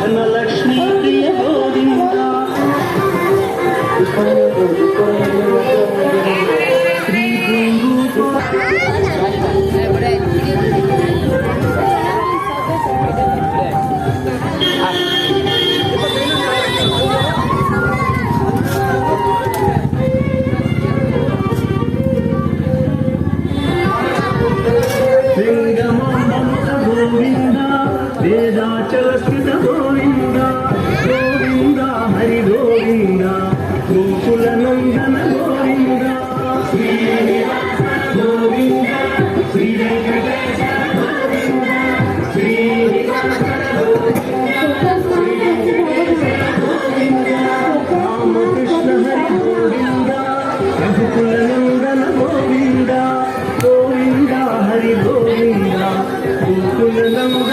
ధనలక్ష్మీ ప్రియ గోవింద గోవింద వేదాచలస్కృత గోవింద గోవింద హరి గోవింద గోకుల నందన గోవింద శ్రీనివాస గోవింద శ్రీ వెంకటేశ గోవింద శ్రీనివాస గోవింద రామకృష్ణ హరి గోవింద రఘుకుల నందన గోవింద గోవింద హరి గోవింద గోకుల నందన